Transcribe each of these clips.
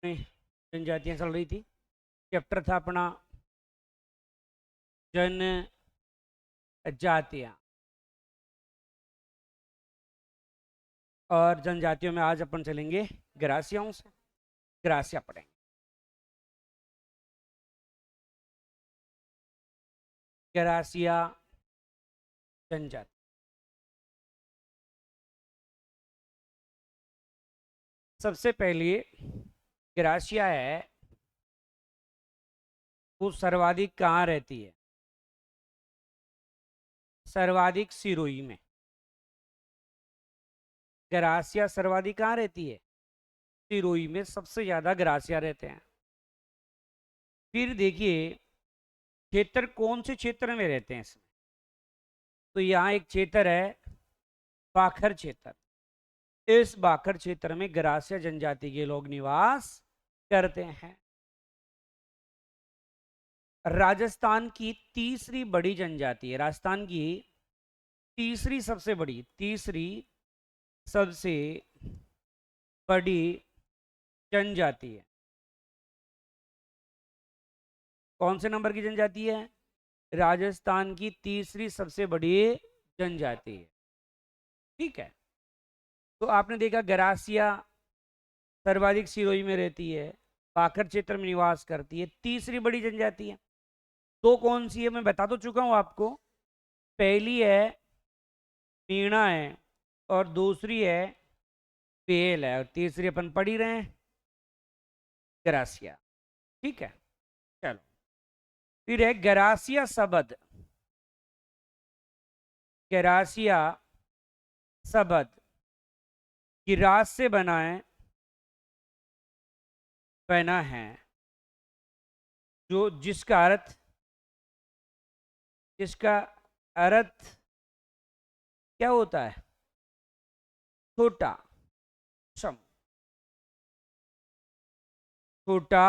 जनजातियां चल रही थी। चैप्टर था अपना जनजातियां। और जनजातियों में आज अपन चलेंगे ग्रासियाओं से। ग्रासिया पढ़ेंगे। ग्रासिया जनजाति। सबसे पहले ग्रासिया है, वो सर्वाधिक कहाँ रहती है? सर्वाधिक सिरोही में। ग्रासिया सर्वाधिक कहाँ रहती है? सिरोही में सबसे ज्यादा ग्रासिया रहते हैं। फिर देखिए क्षेत्र कौन से क्षेत्र में रहते हैं इसमें। तो यहाँ एक क्षेत्र है बाखर क्षेत्र। इस बाखर क्षेत्र में ग्रासिया जनजाति के लोग निवास करते हैं। राजस्थान की तीसरी बड़ी जनजाति है। राजस्थान की तीसरी सबसे बड़ी जनजाति है। कौन से नंबर की जनजाति है? राजस्थान की तीसरी सबसे बड़ी जनजाति है। ठीक है। तो आपने देखा ग्रासिया सर्वाधिक सिरोही में रहती है, बाखर क्षेत्र में निवास करती है, तीसरी बड़ी जनजाति है। तो कौन सी है मैं बता तो चुका हूं आपको। पहली है मीणा है, और दूसरी है पेल है, और तीसरी अपन पढ़ ही रहे हैं ग्रासिया। ठीक है, चलो। फिर है ग्रासिया सबद। ग्रासिया सबद गिरास से बना है, जो जिसका अर्थ क्या होता है? छोटा सम, छोटा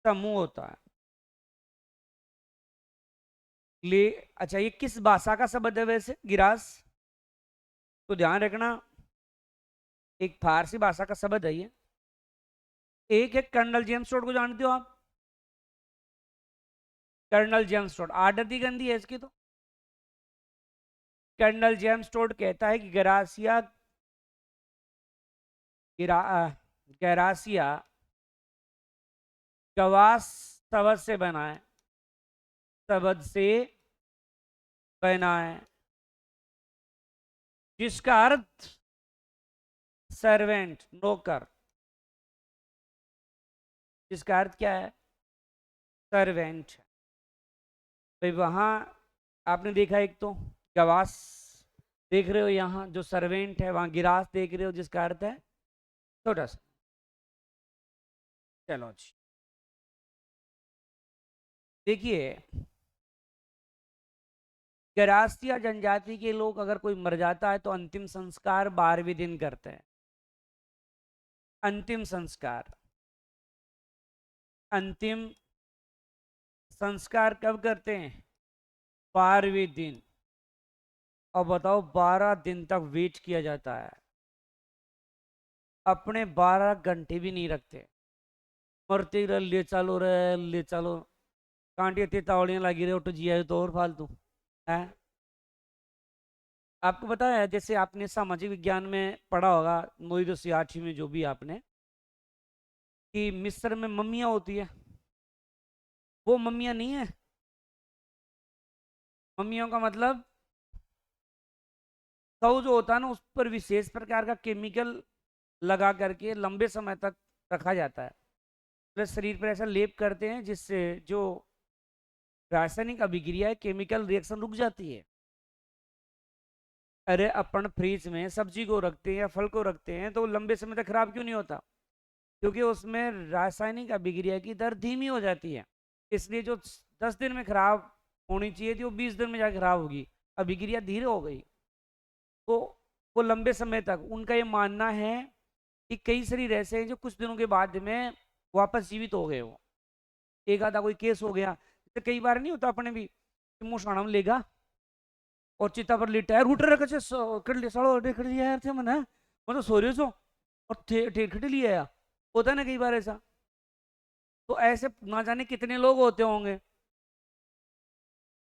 समूह होता है। ले अच्छा, ये किस भाषा का शब्द है वैसे गिरास? तो ध्यान रखना, एक फारसी भाषा का शब्द है ये। एक है कर्नल जेम्स टोड को जानते हो आप? कर्नल जेम्स टोड आर्डर दी गंदी है इसकी। तो कर्नल जेम्स टोड कहता है कि गरासिया गवास शब्द से बना है, शब्द से बना है, जिसका अर्थ सर्वेंट नौकर। जिसका अर्थ क्या है? सर्वेंट। भाई वहां आपने देखा एक तो गवास देख रहे हो, यहाँ जो सर्वेंट है, वहां गिरास देख रहे हो जिसका अर्थ है छोटा सा। चलो जी, देखिए गरासिया जनजाति के लोग अगर कोई मर जाता है तो अंतिम संस्कार 12वें दिन करते हैं। अंतिम संस्कार कब करते हैं? 12वें दिन। और बताओ 12 दिन तक वेट किया जाता है, अपने 12 घंटे भी नहीं रखते। मरते रहे, ले चलो रे, ले चलो। कांटिया तितावलियां लगी रहे, उठ जिया तो और फालतू है। आपको पता है, जैसे आपने सामाजिक विज्ञान में पढ़ा होगा 9वीं 10वीं 8वीं में, जो भी आपने, कि मिस्र में मम्मियां होती है। वो मम्मियां नहीं है। मम्मियों का मतलब शव जो होता है ना, उस पर विशेष प्रकार का केमिकल लगा करके लंबे समय तक रखा जाता है। प्लस शरीर पर ऐसा लेप करते हैं जिससे जो रासायनिक अभिक्रिया है, केमिकल रिएक्शन रुक जाती है। अरे अपन फ्रिज में सब्जी को रखते हैं या फल को रखते हैं तो लंबे समय तक खराब क्यों नहीं होता? क्योंकि उसमें रासायनिक अभिक्रिया की दर धीमी हो जाती है। इसलिए जो 10 दिन में खराब होनी चाहिए थी, वो 20 दिन में जाकर खराब होगी। अभिक्रिया धीरे हो गई, तो वो लंबे समय तक, उनका ये मानना है कि कई शरीर ऐसे हैं जो कुछ दिनों के बाद में वापस जीवित हो गए हो। एक आधा कोई केस हो गया, तो कई बार नहीं होता अपने भी, मुशाणम लेगा और चिता पर लेटा है, रूटर रखे कर लिया, सड़ो देख लिया यार थे मन है, मतलब सो रहे सो और ठेठ लिए या होता है ना कई बार ऐसा। तो ऐसे ना जाने कितने लोग होते होंगे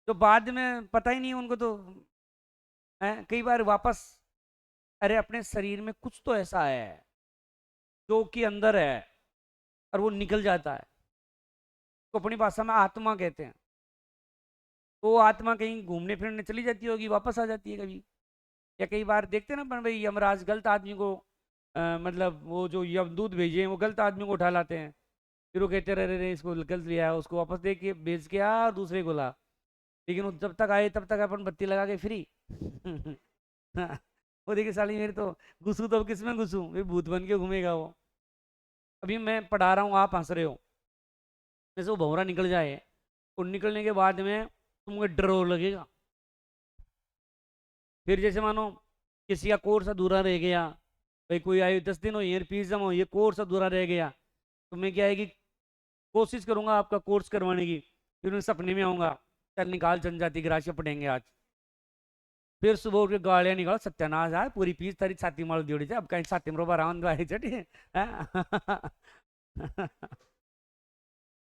जो बाद में पता ही नहीं उनको तो है, कई बार वापस, अरे अपने शरीर में कुछ तो ऐसा है जो कि अंदर है और वो निकल जाता है, तो अपनी भाषा में आत्मा कहते हैं। तो वो आत्मा कहीं घूमने फिरने चली जाती होगी, वापस आ जाती है कभी। या कई बार देखते हैं ना अपन भाई, यमराज गलत आदमी को मतलब वो जो यमदूत भेजे हैं वो गलत आदमी को उठा लाते हैं, फिर वो कहते रहे रे इसको गलत लिया है, उसको वापस दे के भेज के आ दूसरे को ला। लेकिन वो जब तक आए तब तक अपन बत्ती लगा के फ्री। वो देखिए साली मेरी तो घुसू तो अब किस में घुसू, वे भूत बन के घूमेगा वो। अभी मैं पढ़ा रहा हूँ, आप हंस रहे हो, जैसे वो भंवरा निकल जाए, और निकलने के बाद में तुमको डर और लगेगा। फिर जैसे मानो किसी का कोर्स अधूरा रह गया, भाई कोई आयु 10 दिन हो ईयर फीस जमा हो, ये कोर्स अधूरा रह गया, तो मैं क्या है कि कोशिश करूंगा आपका कोर्स करवाने की। फिर मैं सपने में आऊंगा, चल निकाल जनजाति ग्राह्य पढ़ेंगे आज। फिर सुबह उठ के गाड़ियां निकाल, सत्यानाश है पूरी फीस तारी छाती मार जोड़ी थे, अब कहीं छाती में रोबा रावण द्वारे चढ़े।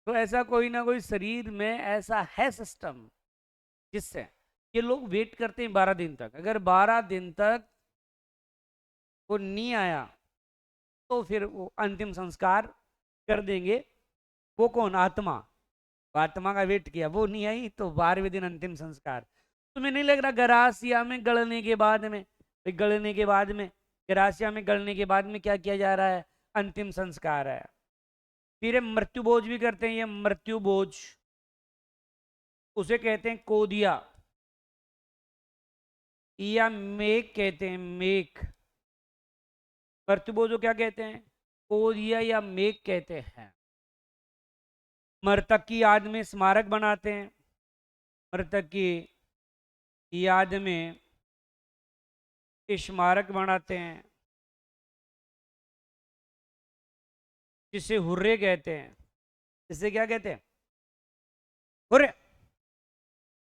तो ऐसा कोई ना कोई शरीर में ऐसा है सिस्टम जिससे ये लोग वेट करते हैं 12 दिन तक। अगर 12 दिन तक वो नहीं आया तो फिर वो अंतिम संस्कार कर देंगे। वो कौन? आत्मा। आत्मा का वेट किया, वो नहीं आई तो 12वें दिन अंतिम संस्कार। तुम्हें नहीं लग रहा गरासिया में गलने के बाद में, गलने के बाद में, गरासिया में गलने के बाद में क्या किया जा रहा है? अंतिम संस्कार है। फिर ये मृत्यु भोज भी करते हैं, ये मृत्यु भोज, उसे कहते हैं कोदिया या मेक कहते हैं, मेक। मृत्यु भोज को क्या कहते हैं? कोदिया या मेक कहते हैं। मृतक की याद में स्मारक बनाते हैं, मृतक की याद में स्मारक बनाते हैं, जिसे हुर्रे कहते हैं। इसे क्या कहते हैं? हुर्रे।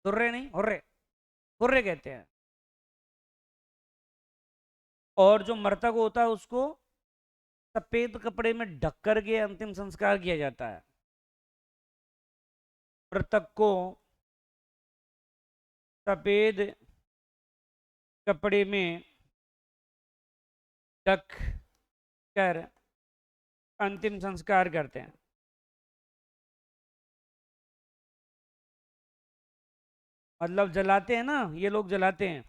हुर्रे नहीं, हुर्रे, हुर्रे कहते हैं। और जो मृतक होता है उसको सफेद कपड़े में ढक करके अंतिम संस्कार किया जाता है। मृतक को सफेद कपड़े में ढक कर अंतिम संस्कार करते हैं। मतलब जलाते हैं ना, ये लोग जलाते हैं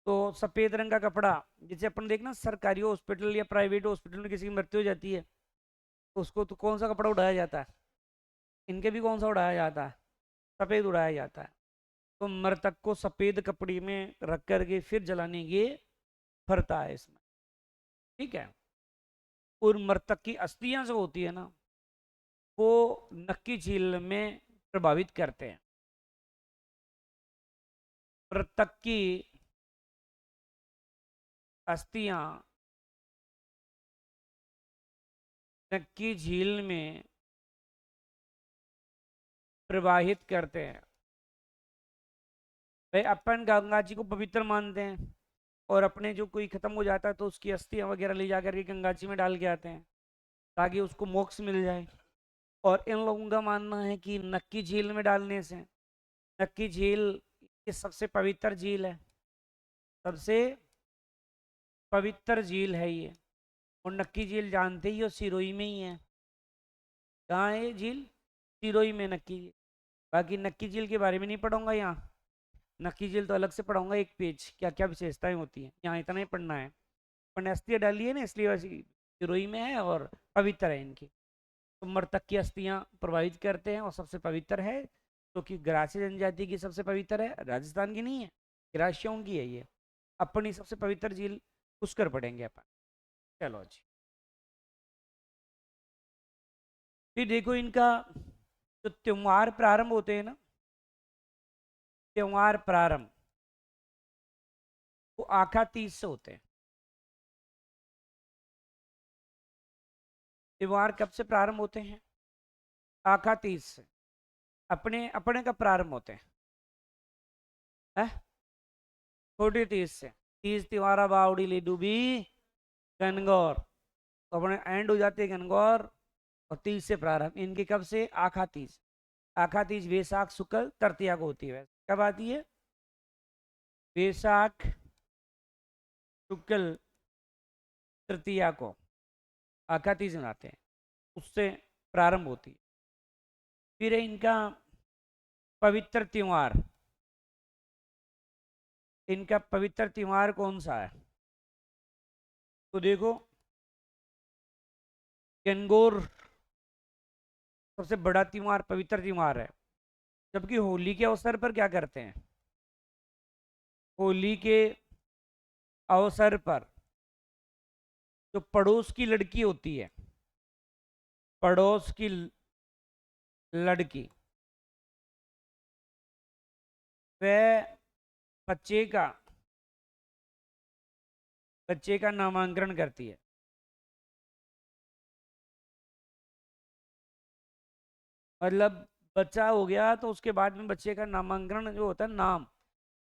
तो सफेद रंग का कपड़ा, जिसे अपन देखना सरकारी हॉस्पिटल या प्राइवेट हॉस्पिटल में किसी की मृत्यु हो जाती है, तो उसको तो कौन सा कपड़ा उड़ाया जाता है? इनके भी कौन सा उड़ाया जाता है? सफेद उड़ाया जाता है। तो मृतक को सफेद कपड़े में रख करके फिर जलाने की फरता है इसमें, ठीक है। और मृतक की अस्थियां जो होती है ना, वो नक्की झील में प्रभावित करते हैं। मृतक की अस्थियां नक्की झील में प्रवाहित करते हैं। भाई अपन गंगा जी को पवित्र मानते हैं, और अपने जो कोई खत्म हो जाता है तो उसकी अस्थियां वगैरह ले जाकर के गंगा जी में डाल के आते हैं ताकि उसको मोक्ष मिल जाए। और इन लोगों का मानना है कि नक्की झील में डालने से, नक्की झील ये सबसे पवित्र झील है, सबसे पवित्र झील है ये। और नक्की झील जानते ही हो, सिरोही में ही है। कहाँ है ये झील? सिरोही में नक्की झील। बाकी नक्की झील के बारे में नहीं पढ़ूंगा यहाँ, नक्की झील तो अलग से पढ़ाऊंगा एक पेज, क्या क्या विशेषताएं होती हैं, यहाँ इतना ही पढ़ना है। अपन अस्थियाँ डाली है ना, इसलिए वैसे सिरोही में है और पवित्र है इनकी। तो मृतक की अस्थियां प्रभावित करते हैं, और सबसे पवित्र है तो कि ग्रासी जनजाति की सबसे पवित्र है, राजस्थान की नहीं है, ग्रासियों की है ये। अपनी सबसे पवित्र झील पुष्कर पढ़ेंगे अपन। चलो जी, फिर देखो इनका जो त्योहार प्रारंभ होते हैं ना, त्योहार प्रारंभ वो आखा तीज से होते हैं। त्योहार कब से प्रारंभ होते हैं? आखा तीज से। अपने अपने का प्रारंभ होते हैं छोटी तीज से। तीज तिवारा बावड़ी ले डूबी गनगौर, तो अपने एंड हो जाते हैं गणगौर और तीज से प्रारंभ। इनके कब से? आखा तीज। आखा तीज वैशाख शुक्ल तृतीया को होती है। कब आती है? वैशाख शुक्ल तृतीया को आखा तीज मनाते हैं, उससे प्रारंभ होती है। फिर है इनका पवित्र त्योहार। इनका पवित्र त्योहार कौन सा है? तो देखो, गणगौर सबसे बड़ा त्योहार, पवित्र त्योहार है। जबकि होली के अवसर पर क्या करते हैं? होली के अवसर पर जो पड़ोस की लड़की होती है, पड़ोस की लड़की, वह बच्चे का नामांकन करती है। मतलब बच्चा हो गया तो उसके बाद में बच्चे का नामांकन जो होता है, नाम,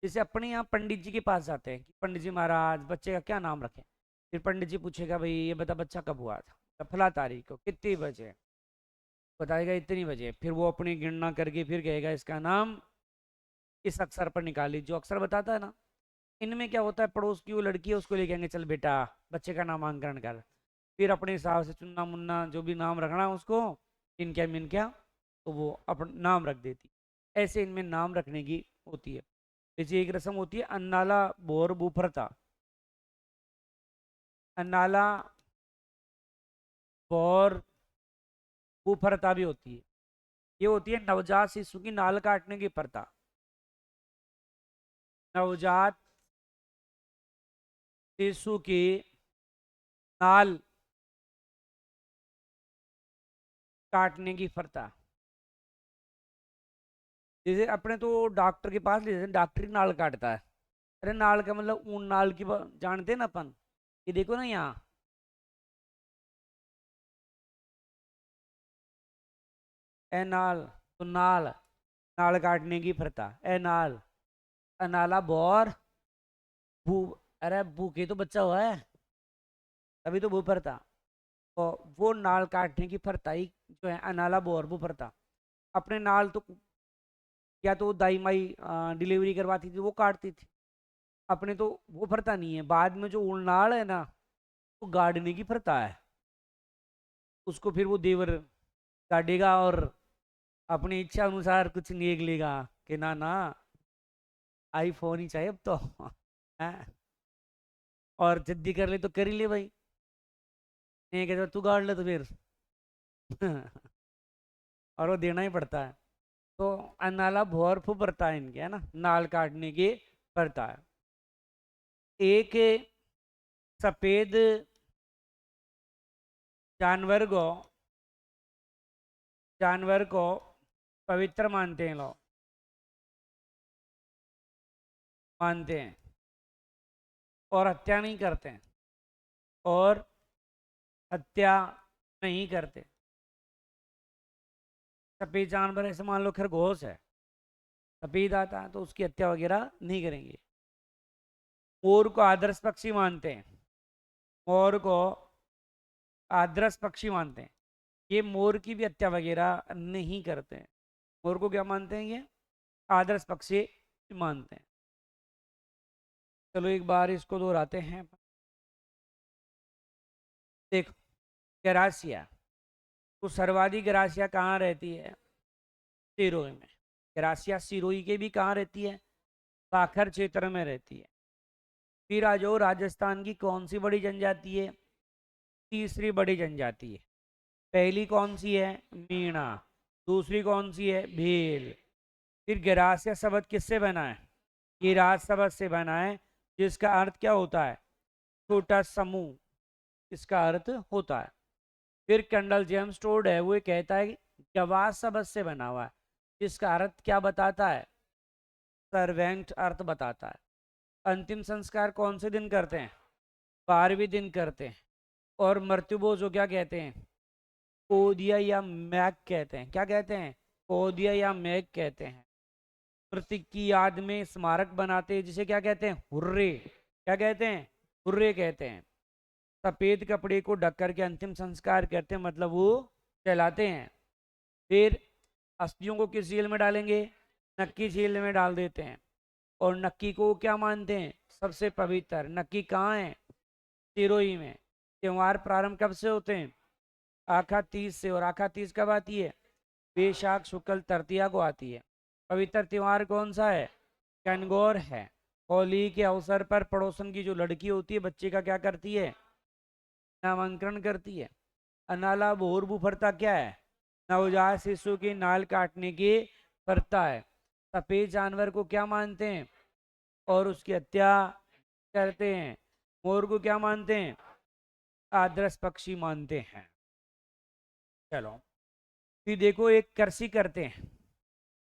जैसे अपने यहाँ पंडित जी के पास जाते हैं कि पंडित जी महाराज बच्चे का क्या नाम रखें। फिर पंडित जी पूछेगा भाई ये बता बच्चा कब हुआ था, तो फला तारीख को, कितने बजे, बताएगा इतनी बजे। फिर वो अपनी गणना करके फिर कहेगा इसका नाम इस अक्षर पर निकाली, जो अक्षर बताता है ना। इनमें क्या होता है, पड़ोस की वो लड़की है उसको लेके आएंगे, चल बेटा बच्चे का नामांकन कर। फिर अपने हिसाब से चुन्ना मुन्ना जो भी नाम रखना है उसको, इनक्या मिनक्या, तो वो अपन नाम रख देती। ऐसे इनमें नाम रखने की होती है। जैसे एक रस्म होती है अन्नाला बोर बुफरता। अन्नाला बोर बुफरता भी होती है। ये होती है नवजात शिशु की नाल काटने की प्रथा। नवजात शिशु की नाल काटने की प्रथा। जैसे अपने तो डॉक्टर के पास ले जाते हैं, डॉक्टर ही नाल काटता है। अरे नाल का मतलब ऊन नाल की जानते हैं ना अपन। ये देखो ना यहाँ, ए नाल, तो नाल, नाल काटने की प्रथा, ए नाल, अनाला बोर भू, अरे भूखे तो बच्चा हुआ है तभी तो भू प्रथा। तो वो नाल काटने की प्रथा ही जो है अनाला बोर भू प्रथा। अपने नाल तो या तो दाई माई डिलीवरी करवाती थी वो काटती थी। अपने तो वो प्रथा नहीं है। बाद में जो उलनाड़ है ना, वो गाड़ने की प्रथा है। उसको फिर वो देवर काटेगा और अपनी इच्छा अनुसार कुछ नेक लेगा कि ना ना आईफोन ही चाहिए अब तो हैं? और जिद्दी कर ले तो कर ही ले भाई, नहीं कहते तू गाड़ ले तो फिर और वो देना ही पड़ता है। तो अनाला भोर फू पड़ता है इनके, है ना, नाल काटने की पड़ता है। एक सफेद जानवर को जानवर को पवित्र मानते हैं लोग, मानते हैं और हत्या नहीं करते हैं, और हत्या नहीं करते। सफेद जानवर ऐसे मान लो खरगोश है, सफेद आता है तो उसकी हत्या वगैरह नहीं करेंगे। मोर को आदर्श पक्षी मानते हैं, मोर को आदर्श पक्षी मानते हैं। ये मोर की भी हत्या वगैरह नहीं करते हैं। मोर को क्या मानते हैं? ये आदर्श पक्षी मानते हैं। चलो एक बार इसको दोहराते हैं। देखो, गरासिया, तो सर्वाधिक गरासिया कहाँ रहती है? सिरोही में। गरासिया सिरोही के भी कहाँ रहती है? साखर क्षेत्र में रहती है। फिर आ जाओ, राजस्थान की कौन सी बड़ी जनजाति है? तीसरी बड़ी जनजाति है। पहली कौन सी है? मीणा। दूसरी कौन सी है? भील। फिर गरासिया शब्द किससे बना है? गिराज शब्द से बना है, जिसका अर्थ क्या होता है? छोटा समूह, इसका अर्थ होता है। फिर कंडल जेम्स टोड है, वो ये कहता है कि गवास शब्द से बना हुआ है, जिसका अर्थ क्या बताता है? सर्वेंट अर्थ बताता है। अंतिम संस्कार कौन से दिन करते हैं? 12वें दिन करते हैं। और मृत्युभोज जो क्या कहते हैं? कोदिया या मैक कहते हैं। क्या कहते हैं? कोदिया या मैक कहते हैं। मृतक की याद में स्मारक बनाते हैं, जिसे क्या कहते हैं? हुर्रे। क्या कहते हैं? हुर्रे कहते हैं। सफेद कपड़े को ढक करके अंतिम संस्कार करते हैं, मतलब वो जलाते हैं। फिर अस्थियों को किस झील में डालेंगे? नक्की झील में डाल देते हैं। और नक्की को क्या मानते हैं? सबसे पवित्र। नक्की कहाँ है? सिरोही में। त्योहार प्रारंभ कब से होते हैं? आखा तीज से। और आखा तीज कब आती है? वैशाख शुक्ल तृतीया को आती है। पवित्र त्योहार कौन सा है? गणगौर है। होली के अवसर पर पड़ोसन की जो लड़की होती है बच्चे का क्या करती है? नामांकन करती है। अनाला बोर बुफरता क्या है? नवजात शिशु की नाल काटने की प्रथा है। सफेद जानवर को क्या मानते हैं और उसकी हत्या करते हैं? मोर को क्या मानते हैं? आदर्श पक्षी मानते हैं। चलो फिर देखो, एक कृषि करते हैं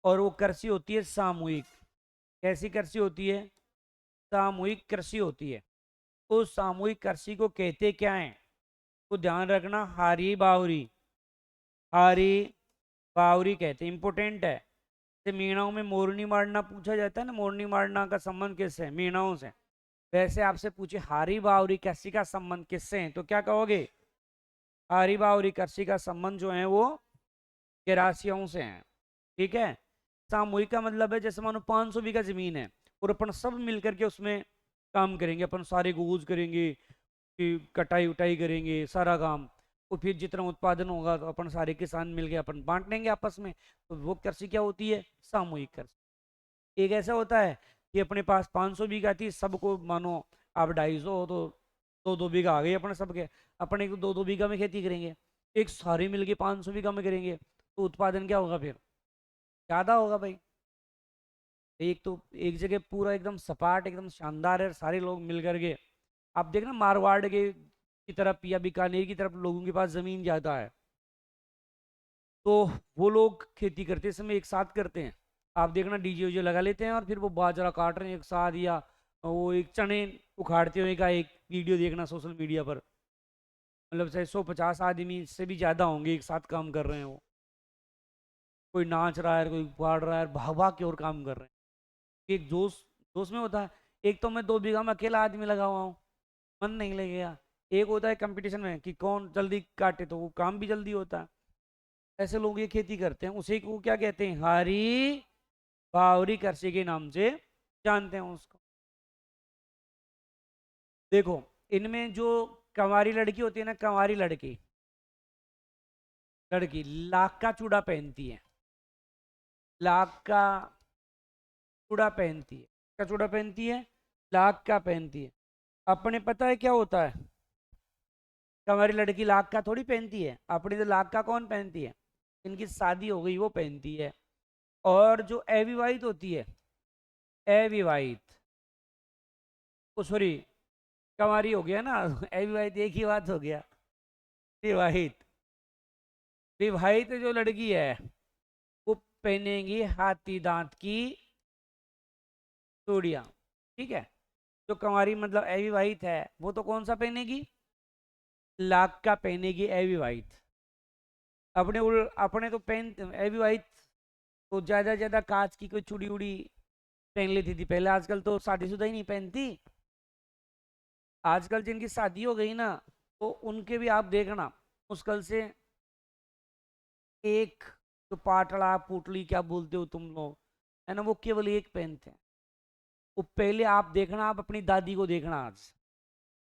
और वो कृषि होती है सामूहिक। कैसी कृषि होती है? सामूहिक कृषि होती है। उस सामूहिक कृषि को कहते क्या है? तो ध्यान रखना, हारी बावरी। हारी बावरी कहते हैं, इंपोर्टेंट है। जैसे मीणाओं में मोरनी मारना पूछा जाता है ना, मोरनी मारना का संबंध किससे? मीणाओं से। वैसे आपसे पूछे हारी बावरी कृषि का संबंध किससे है, तो क्या कहोगे? हारी बावरी कृषि का संबंध जो है वो गेरासियों से है। ठीक है। सामूहिक का मतलब है जैसे मानो 500 बीघा जमीन है और अपन सब मिलकर के उसमें काम करेंगे, अपन सारे गूज करेंगे, कटाई उटाई करेंगे, सारा काम। और फिर जितना उत्पादन होगा तो अपन सारे किसान मिलके अपन बांट लेंगे आपस में। तो वो कृषि क्या होती है? सामूहिक कृषि। एक ऐसा होता है कि अपने पास 500 बीघा थी, सबको मानो आप 250 हो तो 2-2 बीघा आ गए अपने सबके। अपन एक तो 2-2 बीघा में खेती करेंगे, एक सारे मिलके 500 बीघा में करेंगे, तो उत्पादन क्या होगा? फिर ज्यादा होगा भाई। एक तो एक जगह पूरा एकदम सपाट एकदम शानदार है, सारे लोग मिल करके। आप देखना मारवाड़ के की तरफ या बीकानेर की तरफ लोगों के पास जमीन ज्यादा है, तो वो लोग खेती करते समय एक साथ करते हैं। आप देखना डीजे उजे लगा लेते हैं और फिर वो बाजरा काट रहे हैं एक साथ, या वो एक चने उखाड़ते हुए का एक वीडियो देखना सोशल मीडिया पर। मतलब चाहे 150 आदमी से भी ज्यादा होंगे एक साथ काम कर रहे हैं वो। कोई नाच रहा है, कोई उखाड़ रहा है, भाग भाग के और काम कर रहे हैं। एक जोश जोश में होता है। एक तो मैं 2 बीघा में अकेला आदमी लगा हुआ हूँ, मन नहीं लगेगा। एक होता है कंपटीशन में कि कौन जल्दी काटे, तो वो काम भी जल्दी होता है। ऐसे लोग ये खेती करते हैं, उसी को क्या कहते हैं? हारी बावरी कृषि के नाम से जानते हैं उसको। देखो इनमें जो कंवारी लड़की होती है ना, कंवारी लड़की लड़की लाख का चूड़ा पहनती है। लाख का चूड़ा पहनती है। क्या चूड़ा पहनती है? लाख का पहनती है। अपने पता है क्या होता है? कंवारी लड़की लाख का थोड़ी पहनती है, अपनी तो लाख का कौन पहनती है? इनकी शादी हो गई वो पहनती है। और जो अविवाहित होती है, अविवाहित, ओ सॉरी, कंवारी हो गया ना अविवाहित एक ही बात हो गया। विवाहित, विवाहित जो लड़की है वो पहनेगी हाथी दांत की चूड़ियां। ठीक है। जो कंवारी मतलब अविवाहित है वो तो कौन सा पहनेगी? लाख का पहनेगी अविवाहित। अपने तो पहन अविवाहित तो ज्यादा ज्यादा कांच की कोई चूड़ी उड़ी पहन लेती थी पहले। आजकल तो शादीशुदा ही नहीं पहनती। आजकल जिनकी शादी हो गई ना, तो उनके भी आप देखना मुश्किल से एक, तो पाटड़ा पुटली क्या बोलते हो तुम लोग, है ना, वो केवल एक पहनते हैं। वो पहले आप देखना, आप अपनी दादी को देखना, आज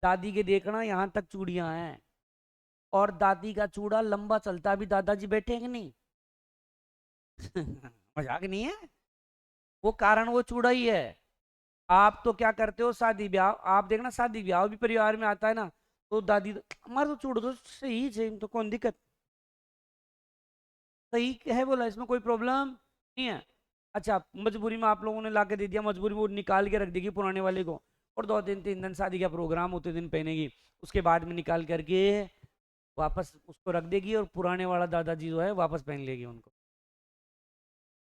दादी के देखना यहाँ तक चूड़ियां हैं। और दादी का चूड़ा लंबा चलता भी, दादाजी बैठे हैं कि नहीं मजाक नहीं है। वो कारण वो चूड़ा ही है। आप तो क्या करते हो, शादी ब्याह आप देखना, शादी ब्याह भी परिवार में आता है ना, तो दादी हमारा तो चूड़ा तो सही है, तो कौन दिक्कत, सही है बोला, इसमें कोई प्रॉब्लम नहीं है। अच्छा मजबूरी में आप लोगों ने ला के दे दिया, मजबूरी में वो निकाल के रख देगी पुराने वाले को, और 2 दिन 3 दिन शादी का प्रोग्राम होते दिन पहनेगी, उसके बाद में निकाल करके वापस उसको रख देगी और पुराने वाला दादाजी जो है वापस पहन लेगी उनको।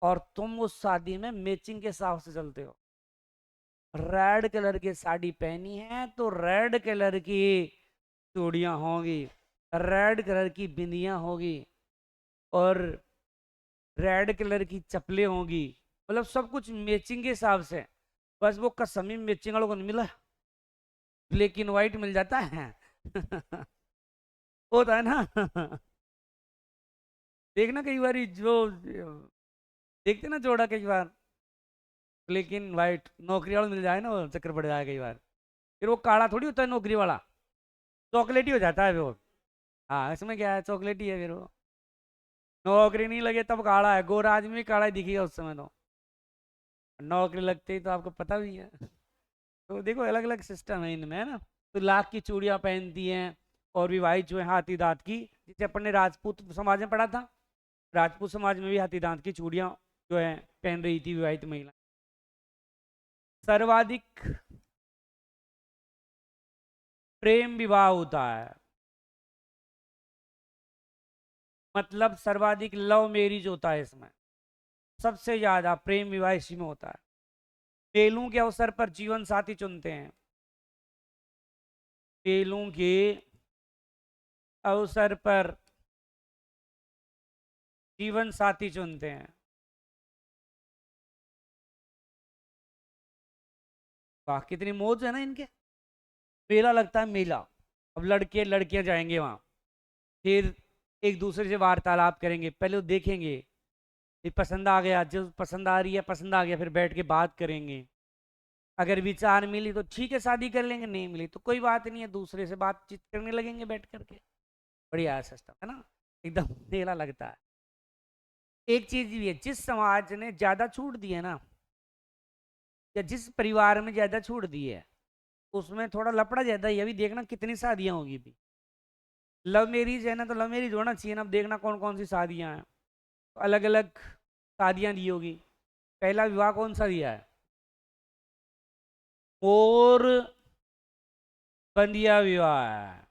और तुम उस शादी में मैचिंग के हिसाब से चलते हो। रेड कलर की साड़ी पहनी है तो रेड कलर की चूड़ियां होगी, रेड कलर की बिंदियां होगी, और रेड कलर की चप्पलें होगी। मतलब सब कुछ मैचिंग के हिसाब से। बस वो कसमी मैचिंग वालों को नहीं मिला, ब्लैक एंड व्हाइट मिल जाता है, होता है ना। देखना कई बार जो देखते ना जोड़ा कई बार, ब्लैक एंड वाइट, नौकरी वाला मिल जाए ना वो चक्कर पड़ जाए कई बार। फिर वो काला थोड़ी होता है नौकरी वाला, चॉकलेटी हो जाता है फिर वो। हाँ इसमें क्या है, चॉकलेटी है फिर वो। नौकरी नहीं लगे तब काला है, गोरा आदमी भी काला ही दिखेगा उस समय तो। नौकरी लगते ही तो आपको पता भी है। तो देखो अलग अलग सिस्टम है इनमें, है ना। तो लाख की चूड़ियां पहनती हैं, और विवाहित जो है हाथी दांत की, जिसे अपन ने राजपूत समाज में पढ़ा था। राजपूत समाज में भी हाथी दांत की चूड़ियां जो है पहन रही थी विवाहित महिला। सर्वाधिक प्रेम विवाह होता है, मतलब सर्वाधिक लव मैरिज होता है इसमें। सबसे ज्यादा प्रेम विवाह इसी में होता है। मेलों के अवसर पर जीवन साथी चुनते हैं। मेलों के अवसर पर जीवन साथी चुनते हैं। वाह कितनी मौज है ना इनके। मेला लगता है मेला, अब लड़के लड़कियां जाएंगे वहां, फिर एक दूसरे से वार्तालाप करेंगे, पहले वो देखेंगे, फिर पसंद आ गया, जो पसंद आ रही है पसंद आ गया, फिर बैठ के बात करेंगे। अगर विचार मिली तो ठीक है शादी कर लेंगे, नहीं मिली तो कोई बात नहीं है, दूसरे से बातचीत करने लगेंगे बैठ करके। बढ़िया है सिस्टम, है ना। एकदम मेला लगता है। एक चीज भी है, जिस समाज ने ज्यादा छूट दी है ना, या जिस परिवार में ज्यादा छूट दी है, उसमें थोड़ा लफड़ा ज्यादा ही है। अभी देखना कितनी शादियां होगी भी। लव मैरिज है ना, तो लव मैरिज होना चाहिए ना। अब देखना कौन कौन सी शादियां हैं, तो अलग अलग शादियां दी होगी। पहला विवाह कौन सा दिया है? मोर बंदिया विवाह है।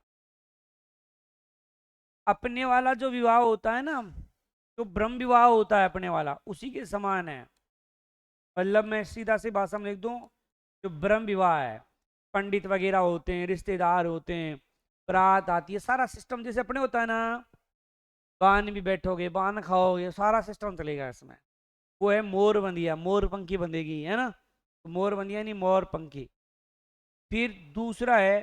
अपने वाला जो विवाह होता है ना, जो ब्रह्म विवाह होता है अपने वाला, उसी के समान है। मतलब मैं सीधा सी भाषा में लिख दूं, जो ब्रह्म विवाह है, पंडित वगैरह होते हैं, रिश्तेदार होते हैं, बारात आती है, सारा सिस्टम जैसे अपने होता है ना, बान भी बैठोगे, बान खाओगे, सारा सिस्टम चलेगा इसमें। वो है मोर बंदिया, मोर पंखी बंधेगी, है ना। तो मोर बंदिया नहीं, मोर पंखी। फिर दूसरा है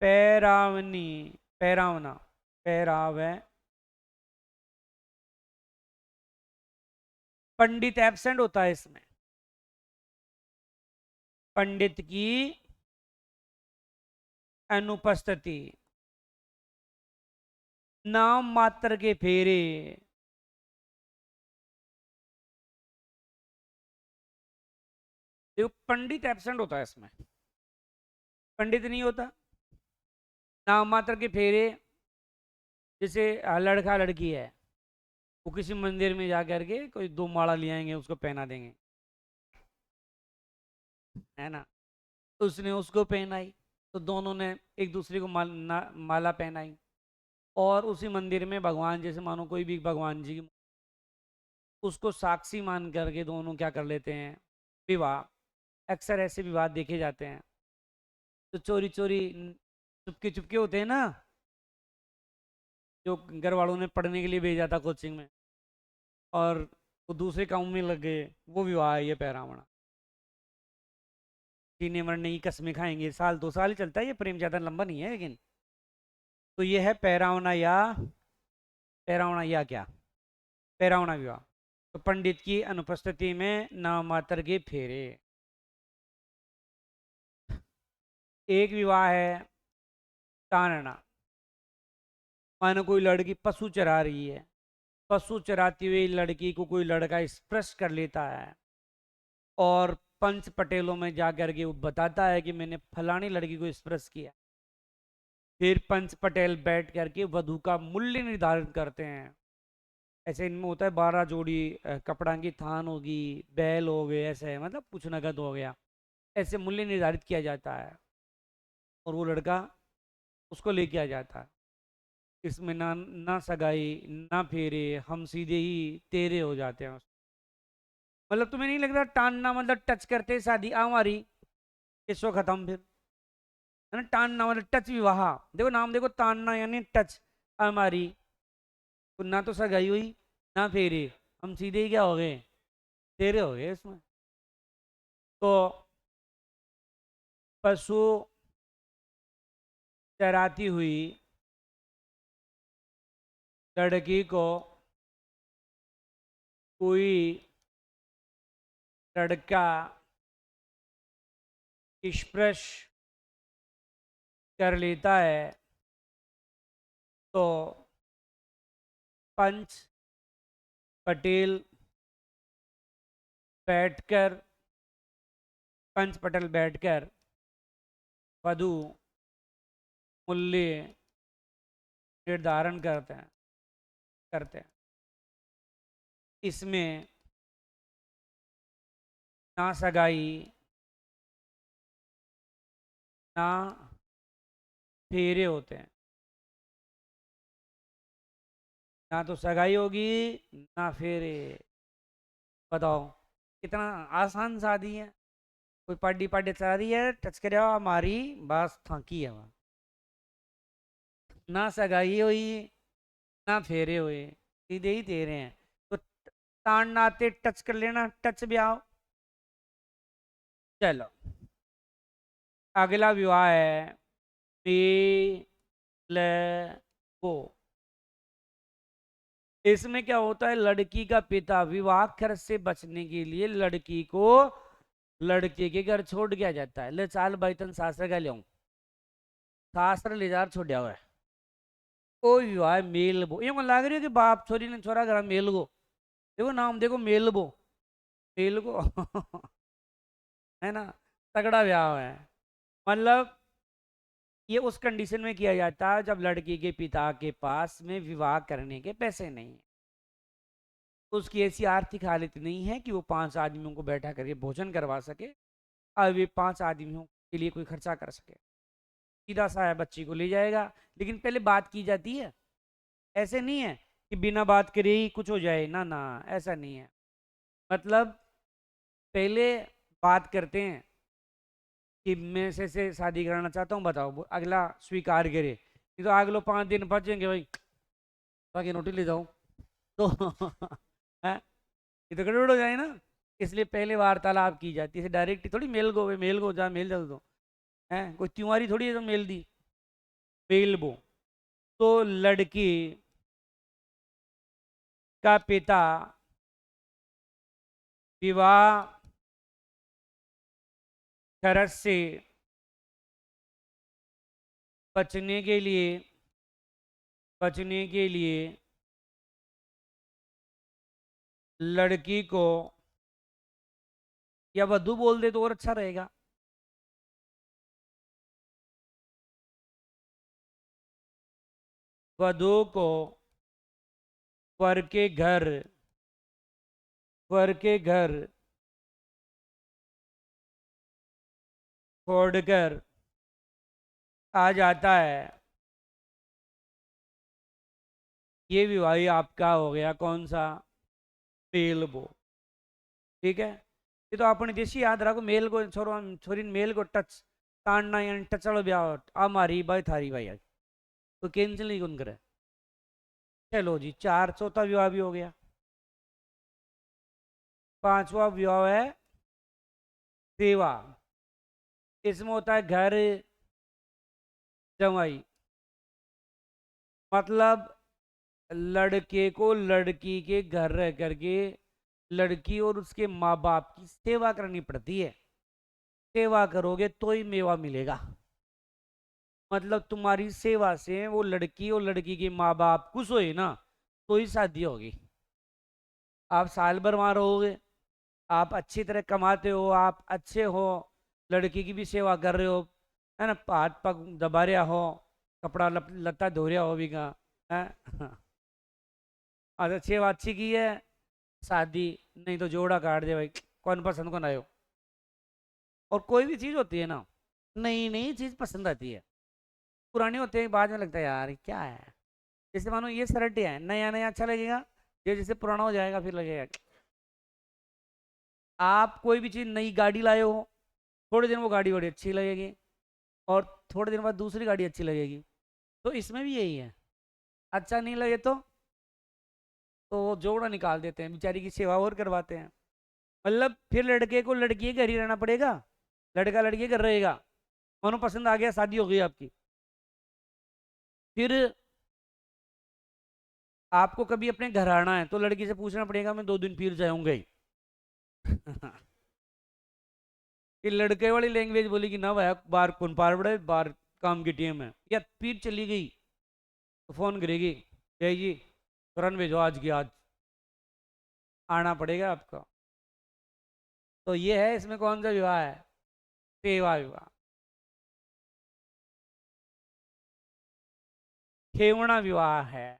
पैरावनी, पैरावना, पैरावे। पंडित एब्सेंट होता है इसमें, पंडित की अनुपस्थिति। नाम मात्र के फेरे। देखो पंडित एब्सेंट होता है इसमें, पंडित नहीं होता। नाम मात्र के फेरे, जैसे लड़का लड़की है, वो किसी मंदिर में जा करके कोई दो माला ले आएंगे, उसको पहना देंगे, है ना। उसने उसको पहनाई, तो दोनों ने एक दूसरे को माला पहनाई। और उसी मंदिर में भगवान, जैसे मानो कोई भी भगवान जी, उसको साक्षी मान करके दोनों क्या कर लेते हैं, विवाह। अक्सर ऐसे विवाह देखे जाते हैं, तो चोरी चोरी चुपके चुपके होते हैं ना, जो घर वालों ने पढ़ने के लिए भेजा था कोचिंग में, और वो दूसरे काम में लग गए, वो विवाह है ये पैरावण। जीने मरने की कसमें खाएंगे, साल दो साल ही चलता है ये प्रेम, ज्यादा लंबा नहीं है लेकिन। तो ये है पैरावना, या पैरावना या क्या, पैरावना विवाह। तो पंडित की अनुपस्थिति में नाम मात्र के फेरे। एक विवाह है तानना, मानो कोई लड़की पशु चरा रही है, पशु चराती हुई लड़की को कोई लड़का स्पर्श कर लेता है, और पंच पटेलों में जाकर के वो बताता है कि मैंने फलानी लड़की को स्पर्श किया। फिर पंच पटेल बैठ करके वधु का मूल्य निर्धारित करते हैं। ऐसे इनमें होता है 12 जोड़ी कपड़ा की थान होगी, बैल हो गए, ऐसे है, मतलब कुछ नगद हो गया, ऐसे मूल्य निर्धारित किया जाता है, और वो लड़का उसको लेके आ जाता है। इसमें ना ना सगाई, ना फेरे, हम सीधे ही तेरे हो जाते हैं। मतलब तुम्हें नहीं लग रहा टानना मतलब टच करते शादी हमारी, इसको खत्म फिर, है ना। टानना मतलब टच विवाह, देखो नाम देखो, तानना यानी टच, हमारी। तो ना तो सगाई हुई, ना फेरे, हम सीधे ही क्या हो गए, तेरे हो गए इसमें। तो पशु चराती हुई लड़की को कोई लड़का स्पर्श कर लेता है तो पंच पटेल बैठकर वधु मूल्य निर्धारण करते हैं। इसमें ना सगाई ना फेरे होते हैं। ना तो सगाई होगी ना फेरे। बताओ कितना आसान शादी है। कोई पार्टी पार्टी चला रही है, टच कर हमारी बस थाकी है वहाँ। ना सगाई हुई ना फेरे हुए, सीधे ही दे रहे हैं। तो तान नाते टच कर लेना, टच भी आओ। चलो अगला विवाह है को। इसमें क्या होता है, लड़की का पिता विवाह खर्च से बचने के लिए लड़की को लड़के के घर छोड़ दिया जाता है। ले चाल भाई तन शास्त्र का लियाऊं, शास्त्र ले जा छोड़ा हुआ है। कोई विवाह मेल बो, ये लाग रही है कि बाप छोरी ने छोरा घर मेल गो। देखो नाम देखो मेल बो, मेल को है ना, तगड़ा ब्याह है। मतलब ये उस कंडीशन में किया जाता है जब लड़की के पिता के पास में विवाह करने के पैसे नहीं है। उसकी ऐसी आर्थिक हालत नहीं है कि वो 5 आदमियों को बैठा करके भोजन करवा सके और वे 5 आदमियों के लिए कोई खर्चा कर सके। सीधा सा है, बच्ची को ले जाएगा, लेकिन पहले बात की जाती है। ऐसे नहीं है कि बिना बात करे ही कुछ हो जाए, ना ना, ऐसा नहीं है। मतलब पहले बात करते हैं कि मैं से शादी कराना चाहता हूँ, बताओ। अगला स्वीकार करे, नहीं तो अगलो 5 दिन बचेंगे भाई, बाकी नोटिस ले जाओ तो है, ये तो गड़बड़ हो जाए ना। इसलिए पहले वार्तालाप की जाती है, डायरेक्ट थोड़ी मेल गो जा मेल जा दो है, कोई त्योहारी थोड़ी है जो मेल दी मेल बो। तो लड़की का पिता विवाह खर्च से बचने के लिए लड़की को, या वधू बोल दे तो और अच्छा रहेगा, वधू को वर के घर छोड़कर आ जाता है। ये विवाह आपका हो गया कौन सा, मेल बो। ठीक है, ये तो अपने देशी याद रखो, मेल को छोरो छोरी मेल को टच ताड़ना यानी टचड़ ब्याह हमारी भाई थारी भाई आज तो कैंसिल ही कौन करे। चलो जी, चौथा विवाह भी हो गया। 5वां विवाह है सेवा। इसमें होता है घर जमाई। मतलब लड़के को लड़की के घर रह करके लड़की और उसके माँ बाप की सेवा करनी पड़ती है। सेवा करोगे तो ही मेवा मिलेगा। मतलब तुम्हारी सेवा से वो लड़की और लड़की के माँ बाप खुश होए ना, तो ही शादी होगी। आप साल भर वहां रहोगे, आप अच्छी तरह कमाते हो, आप अच्छे हो, लड़की की भी सेवा कर रहे हो, है ना, हाथ पग दबा रहा हो, कपड़ा लत्ता धो रहा हो भी कहाँ है अच्छा सेवा अच्छी की है, शादी नहीं तो जोड़ा काट दे भाई, कौन पसंद कौन आयो। और कोई भी चीज़ होती है ना, नई नई चीज़ पसंद आती है, पुरानी होते हैं बाद में लगता है यार क्या है। जैसे मानो ये शर्ट है, नया नया अच्छा लगेगा, ये जैसे पुराना हो जाएगा फिर लगेगा। आप कोई भी चीज़ नई गाड़ी लाए हो, थोड़े दिन वो गाड़ी बड़ी अच्छी लगेगी और थोड़े दिन बाद दूसरी गाड़ी अच्छी लगेगी। तो इसमें भी यही है, अच्छा नहीं लगे तो वो जोड़ा निकाल देते हैं, बेचारी की सेवा और करवाते हैं। मतलब फिर लड़के को लड़की के घर ही रहना पड़ेगा, लड़का लड़की के घर रहेगा, दोनों पसंद आ गया, शादी हो गई आपकी। फिर आपको कभी अपने घर आना है तो लड़की से पूछना पड़ेगा, मैं 2 दिन फिर जाऊंगा ही। कि लड़के वाली लैंग्वेज बोलेगी ना भाई, बार कौन पार पड़े, बार काम की टीम है, या फिर चली गई तो फोन करेगी, जय जी तुरंत भेजो आज की आज, आना पड़ेगा आपको। तो ये है, इसमें कौन सा विवाह है? सेवा विवाह। खेवणा विवाह है।